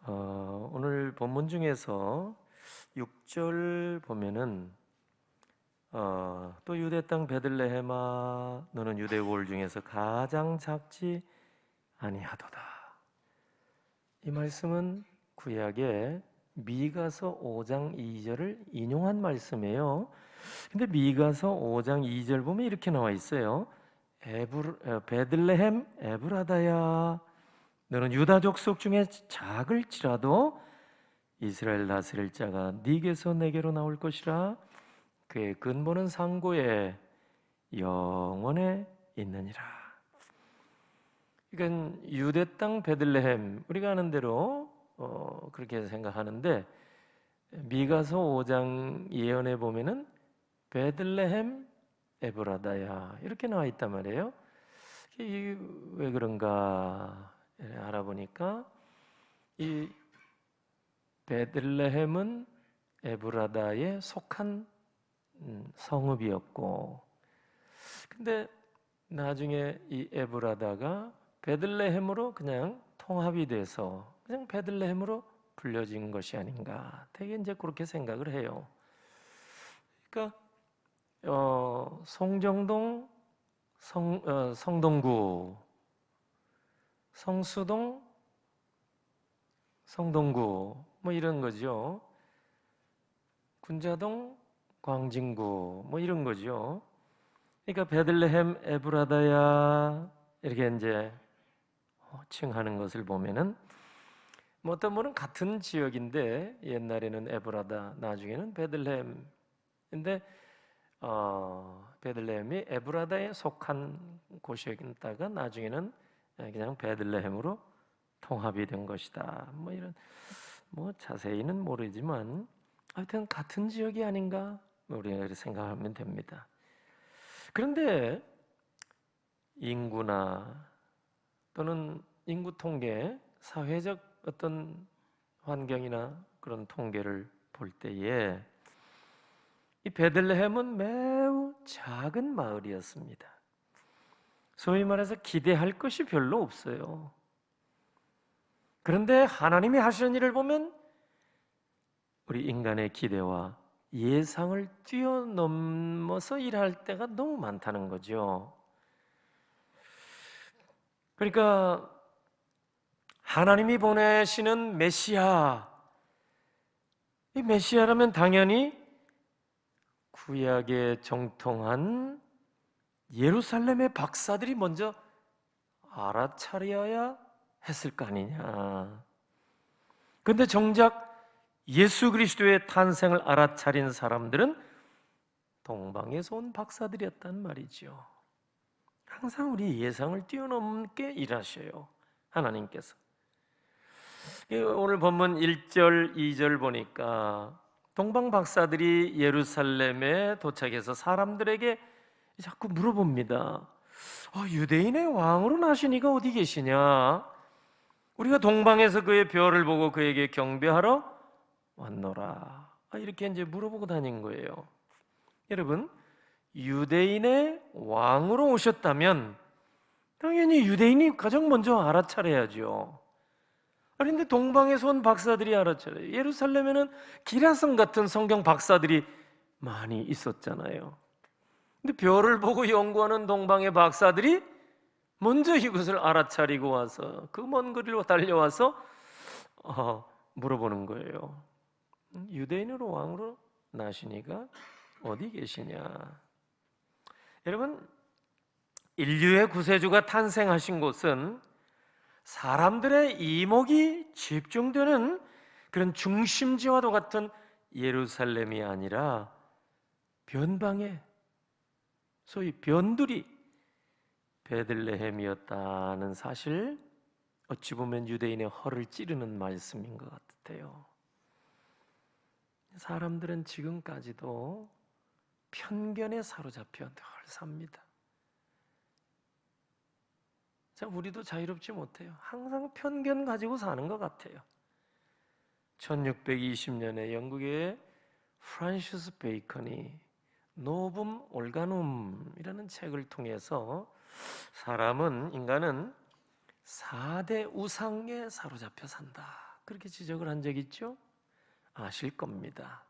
오늘 본문 중에서 6절 보면은 또 유대 땅 베들레헴아 너는 유대 고을 중에서 가장 작지 아니하도다. 이 말씀은 구약의 미가서 5장 2절을 인용한 말씀이에요. 근데 미가서 5장 2절 보면 이렇게 나와 있어요. 베들레헴 에브라다야 너는 유다 족속 중에 작을지라도 이스라엘 다스릴 자가 네게서 내게로 나올 것이라 그의 근본은 상고에 영원에 있느니라. 이건 유대 땅 베들레헴 우리가 아는 대로 그렇게 생각하는데 미가서 5장 예언에 보면은 베들레헴 에브라다야 이렇게 나와 있단 말이에요. 이게 왜 그런가 알아보니까 이 베들레헴은 에브라다에 속한 성읍이었고, 근데 나중에 이 에브라다가 베들레헴으로 그냥 통합이 돼서 그냥 베들레헴으로 불려진 것이 아닌가. 되게 이제 그렇게 생각을 해요. 그러니까 송정동, 성동구, 성수동, 성동구 뭐 이런 거죠. 군자동, 광진구 뭐 이런 거죠. 그러니까 베들레헴 에브라다야 이렇게 이제 칭하는 것을 보면은 뭐 어떤 분은 같은 지역인데 옛날에는 에브라다, 나중에는 베들레헴인데 베들레헴이 에브라다에 속한 곳이었다가 나중에는 그냥 베들레헴으로 통합이 된 것이다. 뭐 이런 뭐 자세히는 모르지만 하여튼 같은 지역이 아닌가 우리가 그렇게 생각하면 됩니다. 그런데 인구나 또는 인구 통계, 사회적 어떤 환경이나 그런 통계를 볼 때에 이 베들레헴은 매우 작은 마을이었습니다. 소위 말해서 기대할 것이 별로 없어요. 그런데 하나님이 하시는 일을 보면 우리 인간의 기대와 예상을 뛰어넘어서 일할 때가 너무 많다는 거죠. 그러니까 하나님이 보내시는 메시아, 이 메시아라면 당연히 구약에 정통한 예루살렘의 박사들이 먼저 알아차려야 했을 거 아니냐. 그런데 정작 예수 그리스도의 탄생을 알아차린 사람들은 동방에서 온 박사들이었단 말이죠. 항상 우리 예상을 뛰어넘게 일하셔요, 하나님께서. 오늘 본문 1절, 2절 보니까 동방 박사들이 예루살렘에 도착해서 사람들에게 자꾸 물어봅니다. 유대인의 왕으로 나신 이가 어디 계시냐? 우리가 동방에서 그의 별을 보고 그에게 경배하러 왔노라. 이렇게 이제 물어보고 다닌 거예요. 여러분, 유대인의 왕으로 오셨다면 당연히 유대인이 가장 먼저 알아차려야죠. 그런데 동방에서 온 박사들이 알아차려요. 예루살렘에는 기라성 같은 성경 박사들이 많이 있었잖아요. 근데 별을 보고 연구하는 동방의 박사들이 먼저 이것을 알아차리고 와서 그 먼 거리로 달려와서 물어보는 거예요. 유대인으로 왕으로 나시니가 어디 계시냐? 여러분, 인류의 구세주가 탄생하신 곳은 사람들의 이목이 집중되는 그런 중심지와도 같은 예루살렘이 아니라 변방에 소위 변두리 베들레헴이었다는 사실, 어찌 보면 유대인의 허를 찌르는 말씀인 것 같아요. 사람들은 지금까지도 편견에 사로잡혀 늘 삽니다. 자, 우리도 자유롭지 못해요. 항상 편견 가지고 사는 것 같아요. 1620년에 영국의 프란시스 베이컨이 노붐 올가눔이라는 책을 통해서 인간은 4대 우상에 사로잡혀 산다, 그렇게 지적을 한 적 있죠? 아실 겁니다.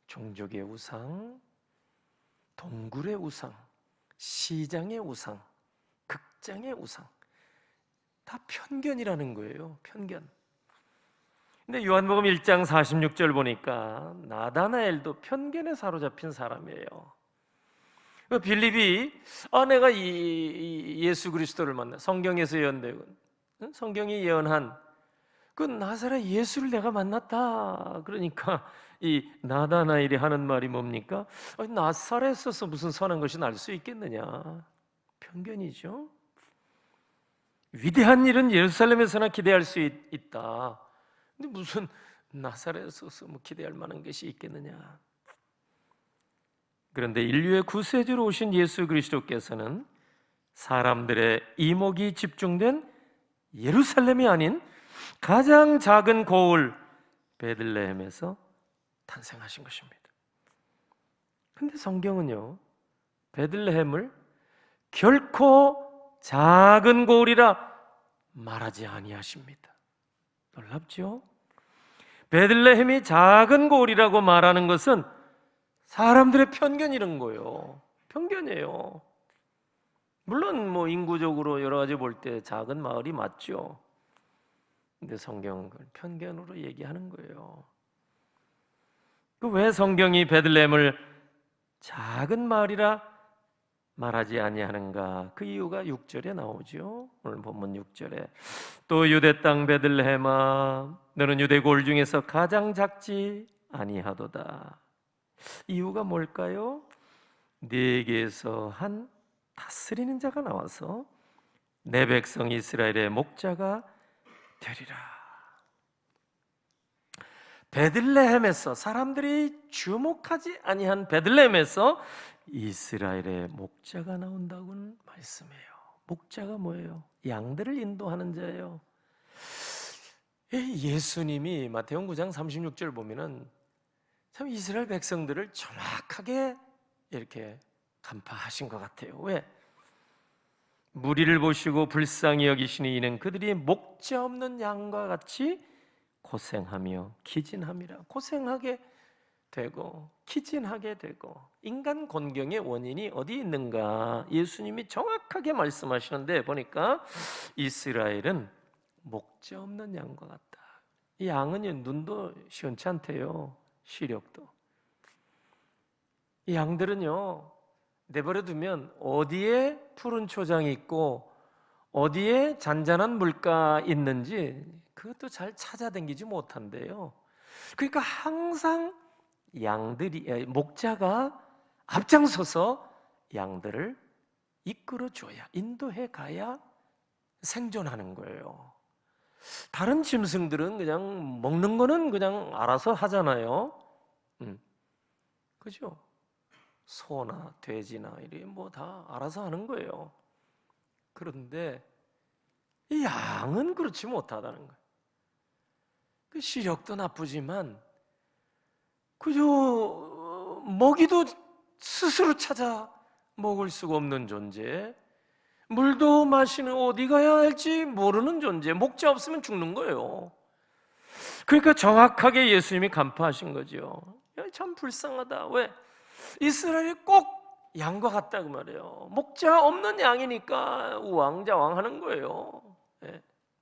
종족의 우상, 동굴의 우상, 시장의 우상, 극장의 우상, 다 편견이라는 거예요. 편견. 근데 요한복음 1장 46절 보니까 나다나엘도 편견에 사로잡힌 사람이에요. 빌립이 내가 이 예수 그리스도를 만나, 성경에서 예언되고 성경이 예언한 그 나사렛 예수를 내가 만났다. 그러니까 이 나다나엘이 하는 말이 뭡니까? 나사렛에서 무슨 선한 것이 날 수 있겠느냐? 편견이죠. 위대한 일은 예루살렘에서나 기대할 수 있다. 근데 무슨 나사렛에서 뭐 기대할 만한 것이 있겠느냐? 그런데 인류의 구세주로 오신 예수 그리스도께서는 사람들의 이목이 집중된 예루살렘이 아닌 가장 작은 고을 베들레헴에서 탄생하신 것입니다. 그런데 성경은요, 베들레헴을 결코 작은 고을이라 말하지 아니하십니다. 놀랍죠? 베들레헴이 작은 고을이라고 말하는 것은 사람들의 편견이란 거예요. 편견이에요. 물론 뭐 인구적으로 여러 가지 볼 때 작은 마을이 맞죠. 근데 성경은 그걸 편견으로 얘기하는 거예요. 왜 성경이 베들레헴을 작은 마을이라 말하지 아니하는가? 그 이유가 6절에 나오죠. 오늘 본문 6절에 또 유대 땅 베들레헴아 너는 유대 고을 중에서 가장 작지 아니하도다. 이유가 뭘까요? 네게서 한 다스리는 자가 나와서 내 백성 이스라엘의 목자가 되리라. 베들레헴에서, 사람들이 주목하지 아니한 베들레헴에서 이스라엘의 목자가 나온다고는 말씀해요. 목자가 뭐예요? 양들을 인도하는 자예요. 예수님이 마태복음 9장 36절 보면은 참 이스라엘 백성들을 정확하게 이렇게 간파하신 것 같아요. 왜? 무리를 보시고 불쌍히 여기시니 이는 그들이 목자 없는 양과 같이 고생하며 기진함이라. 고생하게 되고 기진하게 되고. 인간 곤경의 원인이 어디 있는가? 예수님이 정확하게 말씀하시는데 보니까 이스라엘은 목자 없는 양과 같다. 이 양은 눈도 시원치 않대요. 시력도. 이 양들은요, 내버려 두면 어디에 푸른 초장이 있고 어디에 잔잔한 물가 있는지 그것도 잘 찾아다니지 못한대요. 그러니까 항상 목자가 앞장서서 양들을 이끌어줘야, 인도해 가야 생존하는 거예요. 다른 짐승들은 그냥 먹는 거는 그냥 알아서 하잖아요. 그죠? 소나 돼지나 이런 뭐 다 알아서 하는 거예요. 그런데 이 양은 그렇지 못하다는 거예요. 그 시력도 나쁘지만 그저 먹이도 스스로 찾아 먹을 수가 없는 존재, 물도 마시는 어디 가야 할지 모르는 존재, 목자 없으면 죽는 거예요. 그러니까 정확하게 예수님이 간파하신 거죠. 참 불쌍하다. 왜? 이스라엘이 꼭 양과 같다 그 말이에요. 목자 없는 양이니까 우왕좌왕하는 거예요.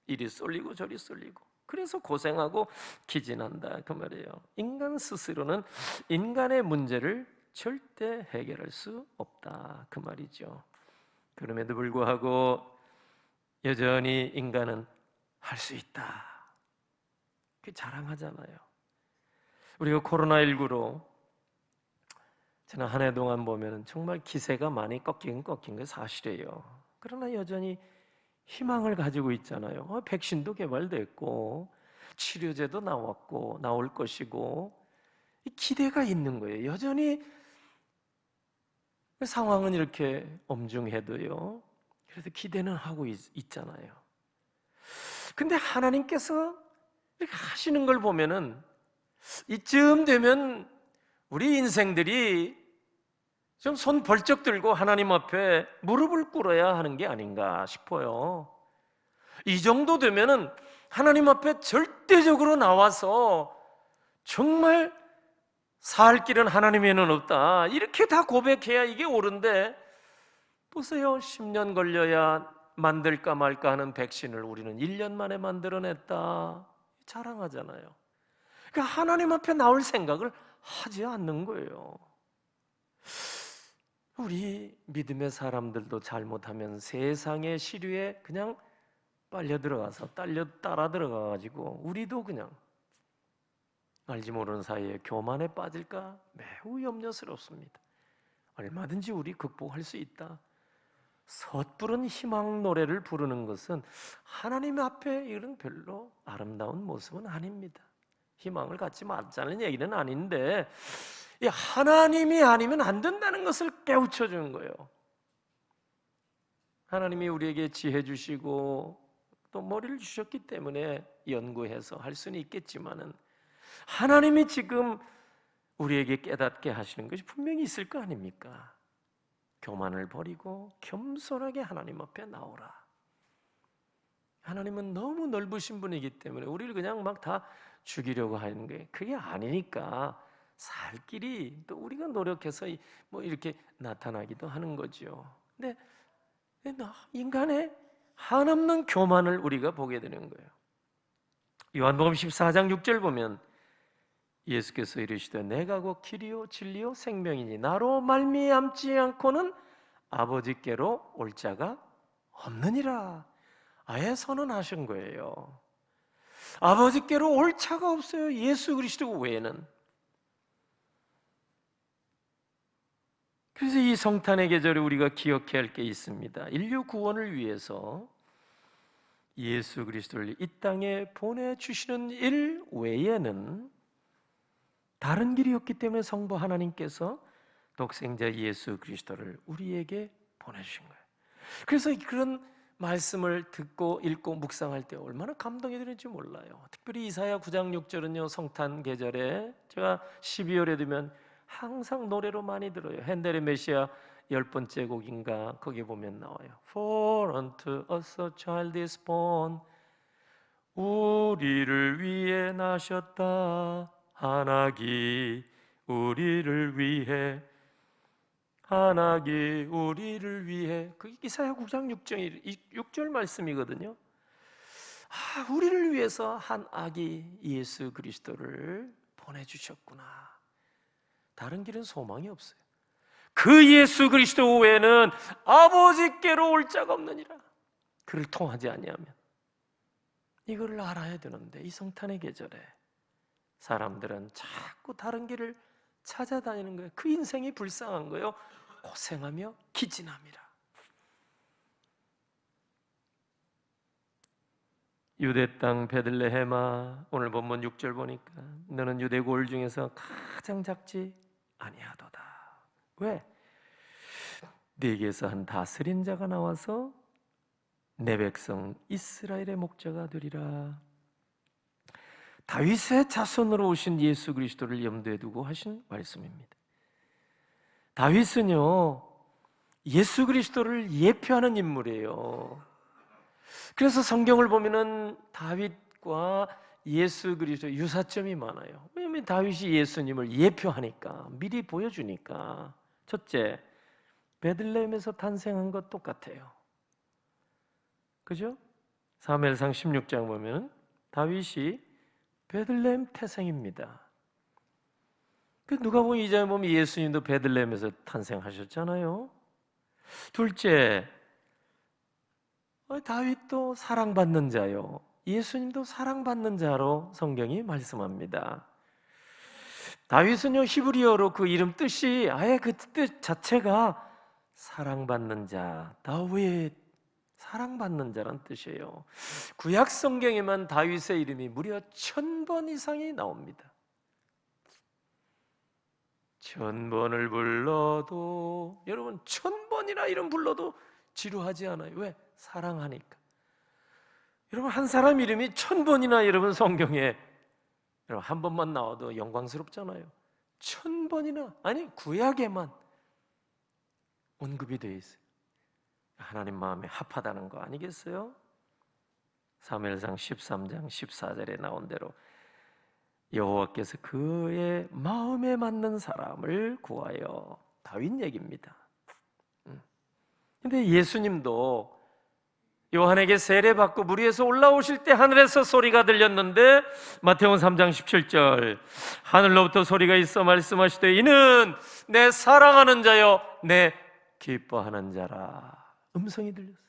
이리 쏠리고 저리 쏠리고. 그래서 고생하고 기진한다 그 말이에요. 인간 스스로는 인간의 문제를 절대 해결할 수 없다 그 말이죠. 그럼에도 불구하고 여전히 인간은 할 수 있다. 그 자랑하잖아요. 우리가 코로나19로 지난 한 해 동안 보면 정말 기세가 많이 꺾인 게 사실이에요. 그러나 여전히 희망을 가지고 있잖아요. 백신도 개발됐고 치료제도 나왔고 나올 것이고 기대가 있는 거예요. 여전히 상황은 이렇게 엄중해도요. 그래도 기대는 하고 있잖아요. 근데 하나님께서 이렇게 하시는 걸 보면은 이쯤 되면 우리 인생들이 좀 손 벌쩍 들고 하나님 앞에 무릎을 꿇어야 하는 게 아닌가 싶어요. 이 정도 되면은 하나님 앞에 절대적으로 나와서 정말 살 길은 하나님에는 없다, 이렇게 다 고백해야 이게 옳은데, 보세요. 10년 걸려야 만들까 말까 하는 백신을 우리는 1년 만에 만들어냈다, 자랑하잖아요. 그러니까 하나님 앞에 나올 생각을 하지 않는 거예요. 우리 믿음의 사람들도 잘못하면 세상의 시류에 그냥 빨려 들어가서 따라 들어가가지고 우리도 그냥 알지 모르는 사이에 교만에 빠질까 매우 염려스럽습니다. 얼마든지 우리 극복할 수 있다. 섣부른 희망 노래를 부르는 것은 하나님 앞에 이런 별로 아름다운 모습은 아닙니다. 희망을 갖지 말자는 얘기는 아닌데, 이 하나님이 아니면 안 된다는 것을 깨우쳐 주는 거예요. 하나님이 우리에게 지혜 주시고 또 머리를 주셨기 때문에 연구해서 할 수는 있겠지만은, 하나님이 지금 우리에게 깨닫게 하시는 것이 분명히 있을 거 아닙니까? 교만을 버리고 겸손하게 하나님 앞에 나오라. 하나님은 너무 넓으신 분이기 때문에 우리를 그냥 막 다 죽이려고 하는 게 그게 아니니까, 살 길이 또 우리가 노력해서 뭐 이렇게 나타나기도 하는 거죠. 근데 인간의 한없는 교만을 우리가 보게 되는 거예요. 요한복음 14장 6절 보면 예수께서 이르시되 내가 곧 길이요 진리요 생명이니 나로 말미암지 않고는 아버지께로 올 자가 없느니라. 아예 선언하신 거예요. 아버지께로 올 자가 없어요. 예수 그리스도 외에는. 그래서 이 성탄의 계절에 우리가 기억해야 할 게 있습니다. 인류 구원을 위해서 예수 그리스도를 이 땅에 보내주시는 일 외에는 다른 길이 없기 때문에 성부 하나님께서 독생자 예수 그리스도를 우리에게 보내주신 거예요. 그래서 그런 말씀을 듣고 읽고 묵상할 때 얼마나 감동이 되는지 몰라요. 특별히 이사야 9장 6절은요, 성탄 계절에 제가 12월에 되면 항상 노래로 많이 들어요. 핸델의 메시아 10번째 곡인가 거기 보면 나와요. For unto us a child is born, 우리를 위해 나셨다. 하나기 우리를 위해, 하나기 우리를 위해. 그게 이사야 9장 6절 말씀이거든요. 우리를 위해서 한 아기 예수 그리스도를 보내주셨구나. 다른 길은 소망이 없어요. 그 예수 그리스도 외에는 아버지께로 올 자가 없느니라. 그를 통하지 아니하면. 이거를 알아야 되는데, 이 성탄의 계절에 사람들은 자꾸 다른 길을 찾아다니는 거예요. 그 인생이 불쌍한 거예요. 고생하며 기진함이라. 유대 땅 베들레헴아, 오늘 본문 6절 보니까 너는 유대 고을 중에서 가장 작지 아니하도다. 왜? 네게서 한 다스린 자가 나와서 내 백성 이스라엘의 목자가 되리라. 다윗의 자손으로 오신 예수 그리스도를 염두에 두고 하신 말씀입니다. 다윗은요, 예수 그리스도를 예표하는 인물이에요. 그래서 성경을 보면은 다윗과 예수 그리스도 유사점이 많아요. 왜냐하면 다윗이 예수님을 예표하니까, 미리 보여주니까. 첫째, 베들레헴에서 탄생한 것 똑같아요. 그죠? 사무엘상 16장 보면 다윗이 베들레헴 태생입니다. 누가 보면 이제 보면 예수님도 베들레헴에서 탄생하셨잖아요. 둘째, 다윗도 사랑받는 자요, 예수님도 사랑받는 자로 성경이 말씀합니다. 다윗은요, 히브리어로 그 이름 뜻이 아예 그 뜻 자체가 사랑받는 자, 다윗, 사랑받는 자란 뜻이에요. 구약 성경에만 다윗의 이름이 무려 1000번 이상이 나옵니다. 1000번을 불러도, 여러분 1000번이나 이름 불러도 지루하지 않아요. 왜? 사랑하니까. 여러분 한 사람 이름이 1000번이나 여러분 성경에 여러분 한 번만 나와도 영광스럽잖아요. 1000번이나, 아니 구약에만 언급이 되어 있어요. 하나님 마음에 합하다는 거 아니겠어요? 사무엘상 13장 14절에 나온 대로 여호와께서 그의 마음에 맞는 사람을 구하여, 다윗 얘기입니다. 근데 예수님도 요한에게 세례받고 물 위에서 올라오실 때 하늘에서 소리가 들렸는데, 마태복음 3장 17절, 하늘로부터 소리가 있어 말씀하시되 이는 내 사랑하는 자요 내 기뻐하는 자라, 음성이 들렸어요.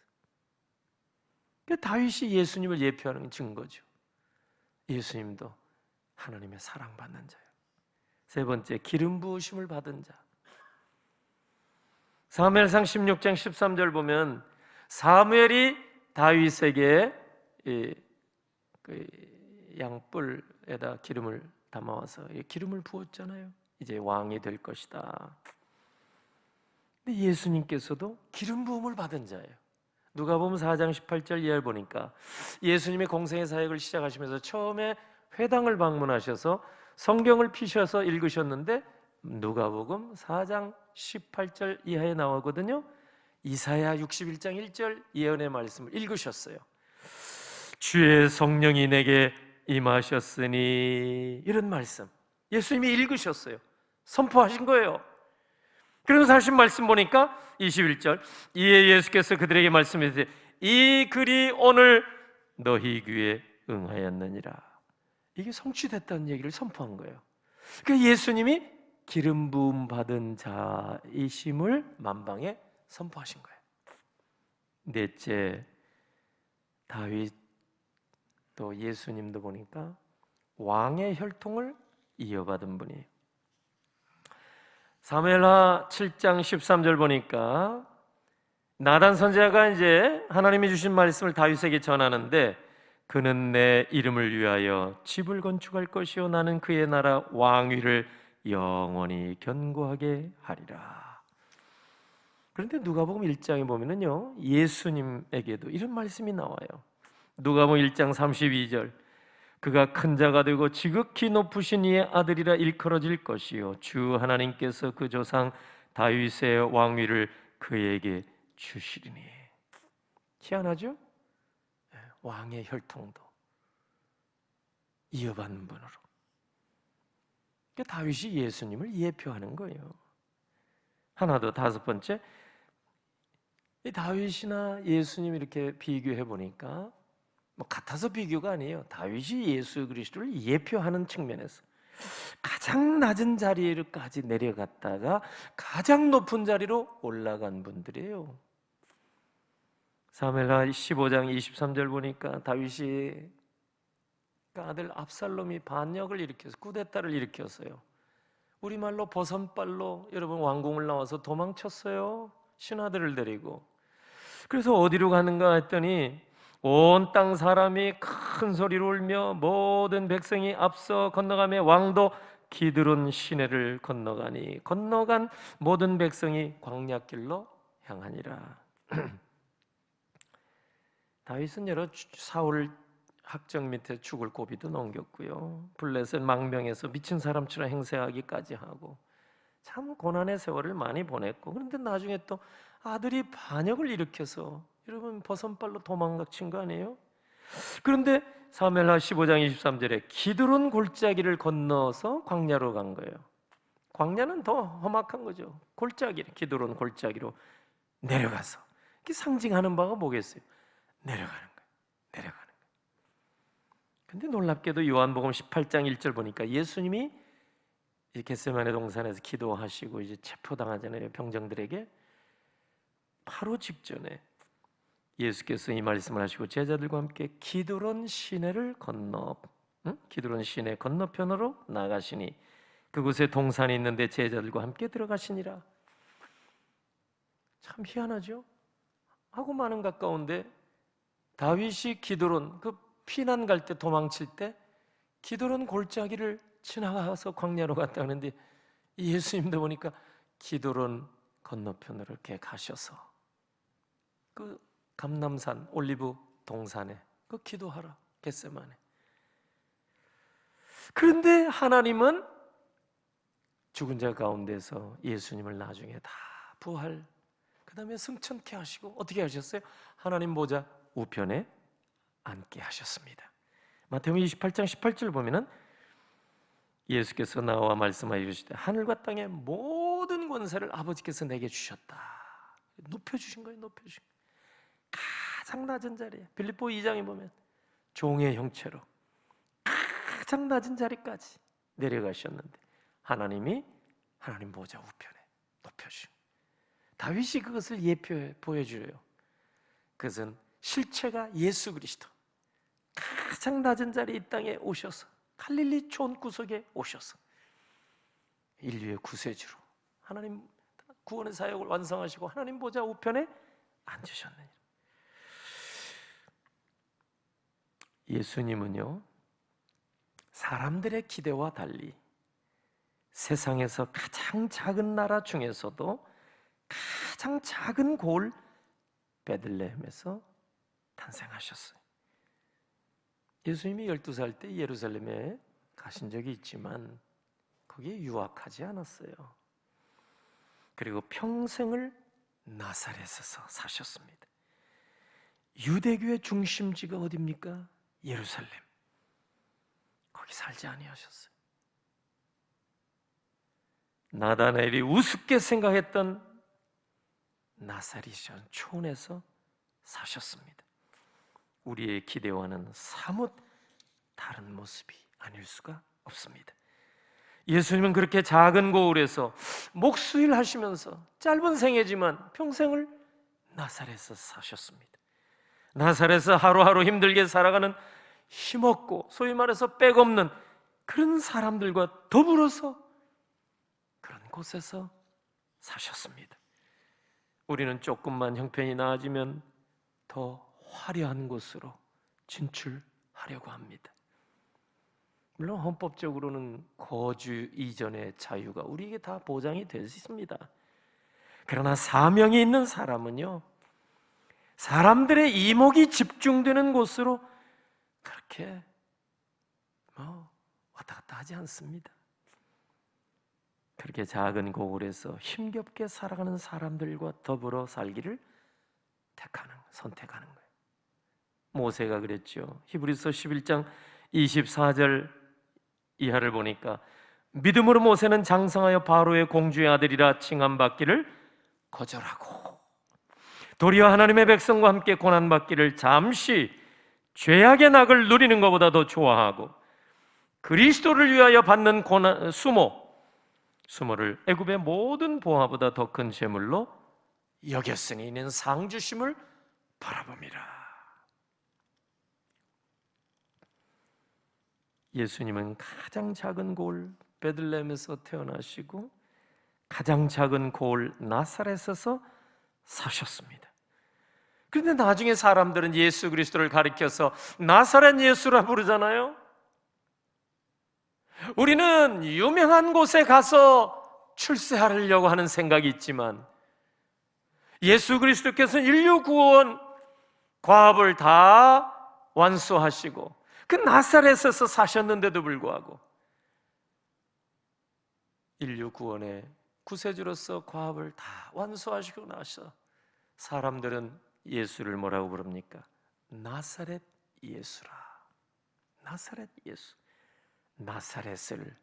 그러니까 다윗이 예수님을 예표하는 증거죠. 예수님도 하나님의 사랑받는 자예요. 세 번째, 기름 부으심을 받은 자. 사무엘상 16장 13절 보면 사무엘이 다윗에게 양뿔에다 기름을 담아와서 기름을 부었잖아요. 이제 왕이 될 것이다. 근데 예수님께서도 기름 부음을 받은 자예요. 누가복음 4장 18절 이하를 보니까 예수님의 공생의 사역을 시작하시면서 처음에 회당을 방문하셔서 성경을 피셔서 읽으셨는데, 누가복음 4장 18절 이하에 나오거든요. 이사야 61장 1절 예언의 말씀을 읽으셨어요. 주의 성령이 내게 임하셨으니, 이런 말씀 예수님이 읽으셨어요. 선포하신 거예요. 그러면서 하신 말씀 보니까 21절, 이에 예수께서 그들에게 말씀하시되 이 글이 오늘 너희 귀에 응하였느니라. 이게 성취됐다는 얘기를 선포한 거예요. 그러니까 예수님이 기름 부음 받은 자이심을 만방에 선포하신 거예요. 넷째, 다윗 또 예수님도 보니까 왕의 혈통을 이어받은 분이에요. 사무엘하 7장 13절 보니까 나단 선지자가 이제 하나님이 주신 말씀을 다윗에게 전하는데, 그는 내 이름을 위하여 집을 건축할 것이요 나는 그의 나라 왕위를 영원히 견고하게 하리라. 그런데 누가복음 1장에 보면은요, 예수님에게도 이런 말씀이 나와요. 누가복음 1장 32절, 그가 큰 자가 되고 지극히 높으신 이의 아들이라 일컬어질 것이요 주 하나님께서 그 조상 다윗의 왕위를 그에게 주시리니. 희한하죠? 왕의 혈통도 이어받는 분으로. 그러니까 다윗이 예수님을 예표하는 거예요. 하나 더, 다섯 번째, 이 다윗이나 예수님 이렇게 비교해 보니까 뭐 같아서 비교가 아니에요. 다윗이 예수 그리스도를 예표하는 측면에서 가장 낮은 자리에까지 내려갔다가 가장 높은 자리로 올라간 분들이에요. 사무엘하 15장 23절 보니까 다윗이 아들 압살롬이 반역을 일으켜서 쿠데타를 일으켰어요. 우리말로 버선발로 여러분 왕궁을 나와서 도망쳤어요. 신하들을 데리고. 그래서 어디로 가는가 했더니 온 땅 사람이 큰 소리로 울며 모든 백성이 앞서 건너가며 왕도 기드론 시내를 건너가니 건너간 모든 백성이 광야길로 향하니라. 다윗은 여러 사울 학정 밑에 죽을 고비도 넘겼고요, 블레셋 망명해서 미친 사람처럼 행세하기까지 하고 참 고난의 세월을 많이 보냈고, 그런데 나중에 또 아들이 반역을 일으켜서 여러분 버선발로 도망친 거 아니에요? 그런데 사무엘하 15장 23절에 기드론 골짜기를 건너서 광야로 간 거예요. 광야는 더 험악한 거죠. 골짜기, 기드론 골짜기로 내려가서, 이게 상징하는 바가 뭐겠어요? 내려가는 거예요. 내려가는 거예요. 근데 놀랍게도 요한복음 18장 1절 보니까 예수님이 겟세마네 동산에서 기도하시고 이제 체포당하잖아요, 병정들에게. 바로 직전에 예수께서 이 말씀을 하시고 제자들과 함께 기드론 시내를 기드론 시내 건너편으로 나가시니 그곳에 동산이 있는데 제자들과 함께 들어가시니라. 참 희한하죠? 하고 많은 가까운데 다윗이 기드론 그 피난 갈 때 도망칠 때 기드론 골짜기를 지나가서 광야로 갔다 하는데, 예수님도 보니까 기드론 건너편으로 이렇게 가셔서 그 감람산 올리브 동산에 그 기도하라, 겟세마네. 그런데 하나님은 죽은 자 가운데서 예수님을 나중에 다 부활, 그 다음에 승천케 하시고 어떻게 하셨어요? 하나님 보좌 우편에 앉게 하셨습니다. 마태복음 28장 18절 보면은 예수께서 나와 말씀하여 이르시되 하늘과 땅의 모든 권세를 아버지께서 내게 주셨다. 높여주신 거예요. 높여주신 거예요. 가장 낮은 자리에 빌립보 2장에 보면 종의 형체로 가장 낮은 자리까지 내려가셨는데 하나님이 하나님 보좌 우편에 높여주신 거예요. 다윗이 그것을 예표해 보여줘요. 그것은 실체가 예수 그리스도 가장 낮은 자리 이 땅에 오셔서 갈릴리 촌 구석에 오셔서 인류의 구세주로 하나님 구원의 사역을 완성하시고 하나님 보좌 우편에 앉으셨느니라. 예수님은요, 사람들의 기대와 달리 세상에서 가장 작은 나라 중에서도 가장 작은 고을 베들레헴에서 탄생하셨어요. 예수님이 12살 때 예루살렘에 가신 적이 있지만 거기에 유학하지 않았어요. 그리고 평생을 나사렛에서 사셨습니다. 유대교의 중심지가 어디입니까? 예루살렘. 거기 살지 아니하셨어요. 나다나엘이 우습게 생각했던 나사렛이라는 촌에서 사셨습니다. 우리의 기대와는 사뭇 다른 모습이 아닐 수가 없습니다. 예수님은 그렇게 작은 고을에서 목수일 하시면서 짧은 생애지만 평생을 나사렛에서 사셨습니다. 나사렛에서 하루하루 힘들게 살아가는 힘없고 소위 말해서 백없는 그런 사람들과 더불어서 그런 곳에서 사셨습니다. 우리는 조금만 형편이 나아지면 더 화려한 곳으로 진출하려고 합니다. 물론 헌법적으로는 거주 이전의 자유가 우리에게 다 보장이 되어 있습니다. 그러나 사명이 있는 사람은요, 사람들의 이목이 집중되는 곳으로 그렇게 왔다 갔다 하지 않습니다. 그렇게 작은 고을에서 힘겹게 살아가는 사람들과 더불어 살기를 선택하는 거예요. 모세가 그랬죠. 히브리서 11장 24절 이하를 보니까 믿음으로 모세는 장성하여 바로의 공주의 아들이라 칭함받기를 거절하고 도리어 하나님의 백성과 함께 고난받기를 잠시 죄악의 낙을 누리는 것보다 더 좋아하고 그리스도를 위하여 받는 수모를 애굽의 모든 보화보다 더 큰 재물로 여겼으니 이는 상 주심을 바라봅니다. 예수님은 가장 작은 고을 베들레헴에서 태어나시고 가장 작은 고을 나사렛에서 사셨습니다. 그런데 나중에 사람들은 예수 그리스도를 가리켜서 나사렛 예수라 부르잖아요. 우리는 유명한 곳에 가서 출세하려고 하는 생각이 있지만 예수 그리스도께서는 인류 구원 과업을 다 완수하시고 그 나사렛에서 사셨는데도 불구하고 인류 구원의 구세주로서 과업을 다 완수하시고 나서 사람들은 예수를 뭐라고 부릅니까? 나사렛 예수라. 나사렛 예수. 나사렛을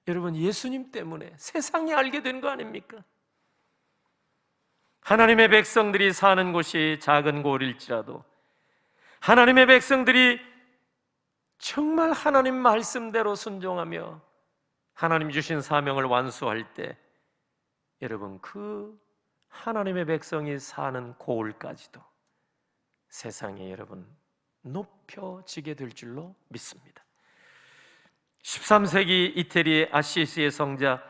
여러분 예수님 때문에 세상이 알게 된 거 아닙니까? 하나님의 백성들이 사는 곳이 작은 고을일지라도 하나님의 백성들이 정말 하나님 말씀대로 순종하며 하나님 주신 사명을 완수할 때 여러분 그 하나님의 백성이 사는 고을까지도 세상에 여러분 높여지게 될 줄로 믿습니다. 13세기 이태리의 아시시의 성자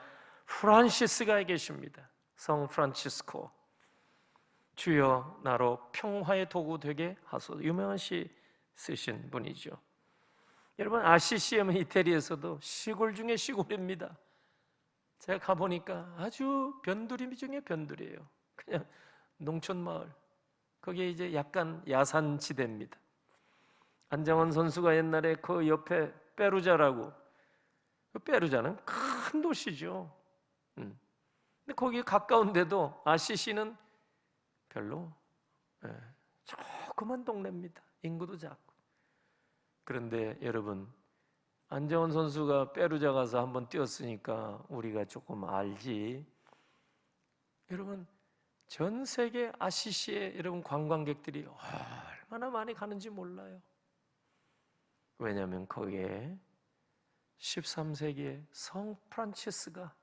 프란시스가 계십니다. 성 프란치스코. 주여 나로 평화의 도구 되게 하소서. 유명한 시 쓰신 분이죠. 여러분 아시시하면 이태리에서도 시골 중에 시골입니다. 제가 가보니까 아주 변두리 중에 변두리예요. 그냥 농촌 마을. 거기에 이제 약간 야산지대입니다. 안정환 선수가 옛날에 그 옆에 페루자라고, 그 페루자는 큰 도시죠. 근데 거기에 가까운데도 아시시는 별로 조그만 동네입니다. 인구도 작고. 그런데 여러분, 안정원 선수가 페루자 가서 한번 뛰었으니까 우리가 조금 알지. 여러분, 전 세계 아시시에 여러분 관광객들이 얼마나 많이 가는지 몰라요. 왜냐하면 거기에 13세기에 성 프란치스가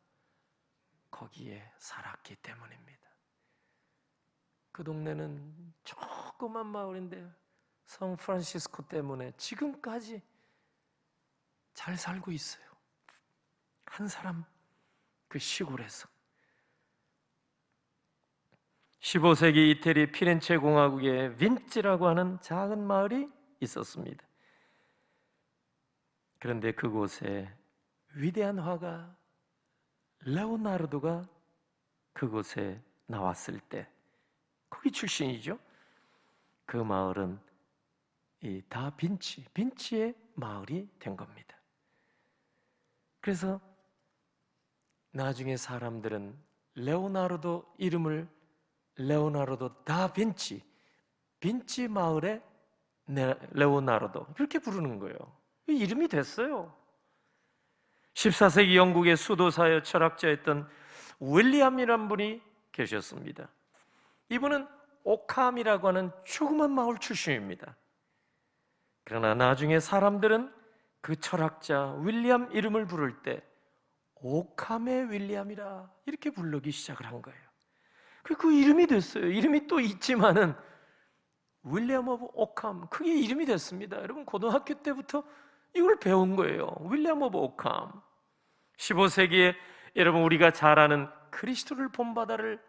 거기에 살았기 때문입니다. 그 동네는 조그만 마을인데 성 프란시스코 때문에 지금까지 잘 살고 있어요. 한 사람 그 시골에서. 15세기 이태리 피렌체 공화국에 빈치라고 하는 작은 마을이 있었습니다. 그런데 그곳에 위대한 화가 레오나르도가 그곳에 나왔을 때, 거기 출신이죠. 그 마을은 이 빈치의 마을이 된 겁니다. 그래서 나중에 사람들은 레오나르도 이름을 레오나르도 빈치 마을의 레오나르도 그렇게 부르는 거예요. 이름이 됐어요. 14세기 영국의 수도사여 철학자였던 윌리엄이라는 분이 계셨습니다. 이분은 오캄이라고 하는 조그만 마을 출신입니다. 그러나 나중에 사람들은 그 철학자 윌리엄 이름을 부를 때 오캄의 윌리엄이라 이렇게 부르기 시작을 한 거예요. 그 이름이 됐어요. 이름이 또 있지만은 윌리엄 오브 오캄, 그게 이름이 됐습니다. 여러분, 고등학교 때부터 이걸 배운 거예요. 윌리엄 오브 오캄. 15세기에 여러분 우리가 잘 아는 그리스도를 본받아를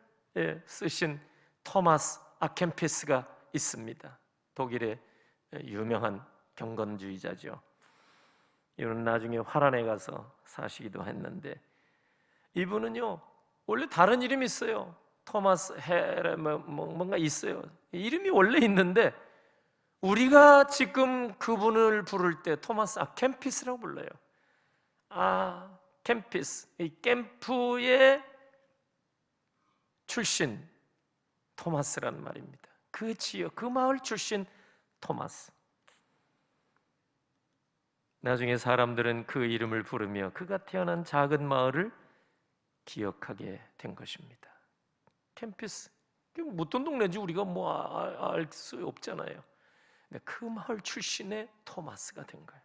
쓰신 토마스 아켐피스가 있습니다. 독일의 유명한 경건주의자죠. 이분은 나중에 화란에 가서 사시기도 했는데, 이분은요 원래 다른 이름이 있어요. 토마스 뭔가 있어요. 이름이 원래 있는데 우리가 지금 그분을 부를 때 토마스 아켐피스라고 불러요. 캠피스, 이 캠프의 출신 토마스라는 말입니다. 그 지역, 그 마을 출신 토마스. 나중에 사람들은 그 이름을 부르며 그가 태어난 작은 마을을 기억하게 된 것입니다. 캠피스, 어떤 동네인지 우리가 알 수 없잖아요. 근데 그 마을 출신의 토마스가 된 거예요.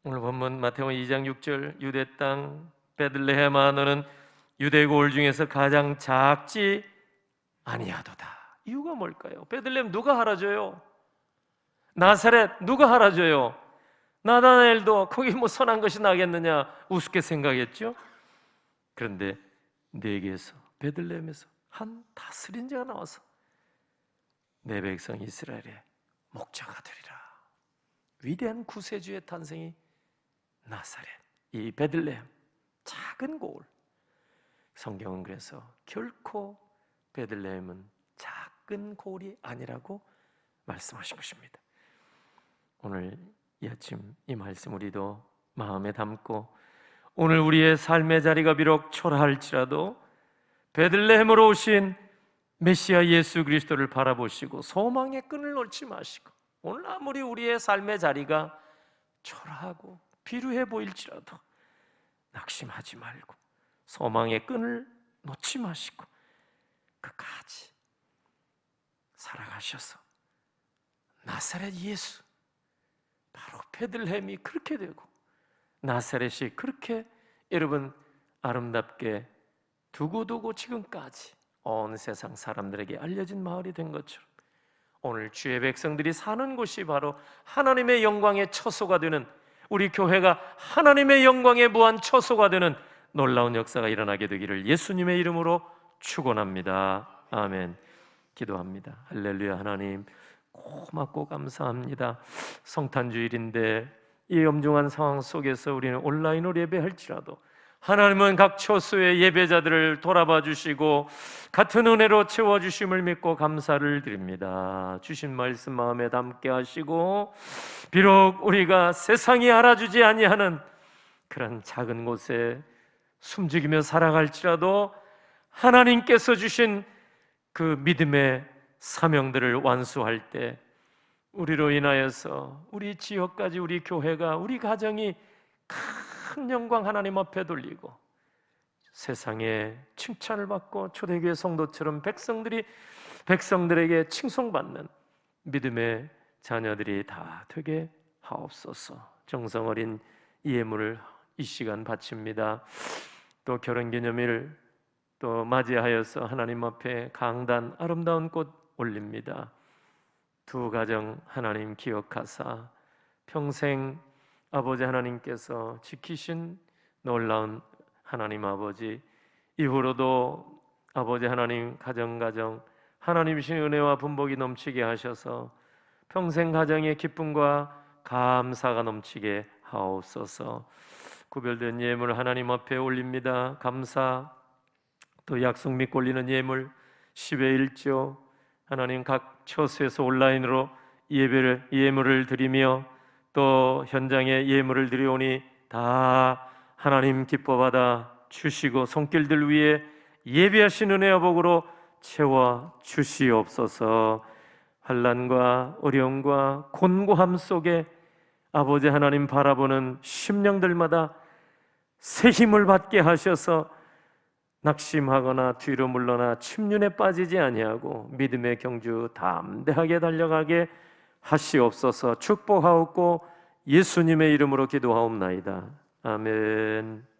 오늘 본문 마태복음 2장 6절, 유대 땅 베들레헴아 너는 유대 고을 중에서 가장 작지 아니하도다. 이유가 뭘까요? 베들레헴 누가 알아줘요? 나사렛 누가 알아줘요? 나다나엘도 거기 선한 것이 나겠느냐 우습게 생각했죠. 그런데 네게서 베들레헴에서 한 다스린 자가 나와서 내 백성 이스라엘의 목자가 되리라. 위대한 구세주의 탄생이 나사렛, 이 베들레헴, 작은 고을. 성경은 그래서 결코 베들레헴은 작은 고을이 아니라고 말씀하신 것입니다. 오늘 이 아침 이 말씀 우리도 마음에 담고, 오늘 우리의 삶의 자리가 비록 초라할지라도 베들레헴으로 오신 메시아 예수 그리스도를 바라보시고 소망의 끈을 놓지 마시고, 오늘 아무리 우리의 삶의 자리가 초라하고 비루해 보일지라도 낙심하지 말고 소망의 끈을 놓지 마시고 끝까지 살아가셔서 나사렛 예수, 바로 베들레헴이 그렇게 되고 나사렛이 그렇게 여러분 아름답게 두고두고 지금까지 온 세상 사람들에게 알려진 마을이 된 것처럼, 오늘 주의 백성들이 사는 곳이 바로 하나님의 영광의 처소가 되는, 우리 교회가 하나님의 영광의 무한 처소가 되는 놀라운 역사가 일어나게 되기를 예수님의 이름으로 축원합니다. 아멘. 기도합니다. 할렐루야. 하나님 고맙고 감사합니다. 성탄주일인데 이 엄중한 상황 속에서 우리는 온라인으로 예배할지라도 하나님은 각 처소의 예배자들을 돌아봐 주시고 같은 은혜로 채워주심을 믿고 감사를 드립니다. 주신 말씀 마음에 담게 하시고, 비록 우리가 세상이 알아주지 아니하는 그런 작은 곳에 숨죽이며 살아갈지라도 하나님께서 주신 그 믿음의 사명들을 완수할 때 우리로 인하여서 우리 지역까지, 우리 교회가, 우리 가정이 큰 영광 하나님 앞에 돌리고 세상에 칭찬을 받고 초대교회 성도처럼 백성들에게 칭송받는 믿음의 자녀들이 다 되게 하옵소서. 정성 어린 예물을 이 시간 바칩니다. 또 결혼기념일 또 맞이하여서 하나님 앞에 강단 아름다운 꽃 올립니다. 두 가정 하나님 기억하사 평생 아버지 하나님께서 지키신 놀라운 하나님 아버지, 이후로도 아버지 하나님 가정 하나님이신 은혜와 분복이 넘치게 하셔서 평생 가정의 기쁨과 감사가 넘치게 하옵소서. 구별된 예물 하나님 앞에 올립니다. 감사, 또 약속 믿고 올리는 예물 10의 1조 하나님 각 처소에서 온라인으로 예물을 드리며 또 현장에 예물을 드리오니 다 하나님 기뻐받아 주시고 손길들 위에 예비하신 은혜와 복으로 채워 주시옵소서. 환난과 어려움과 곤고함 속에 아버지 하나님 바라보는 심령들마다 새 힘을 받게 하셔서 낙심하거나 뒤로 물러나 침륜에 빠지지 아니하고 믿음의 경주 담대하게 달려가게 하시옵소서. 축복하옵고 예수님의 이름으로 기도하옵나이다. 아멘.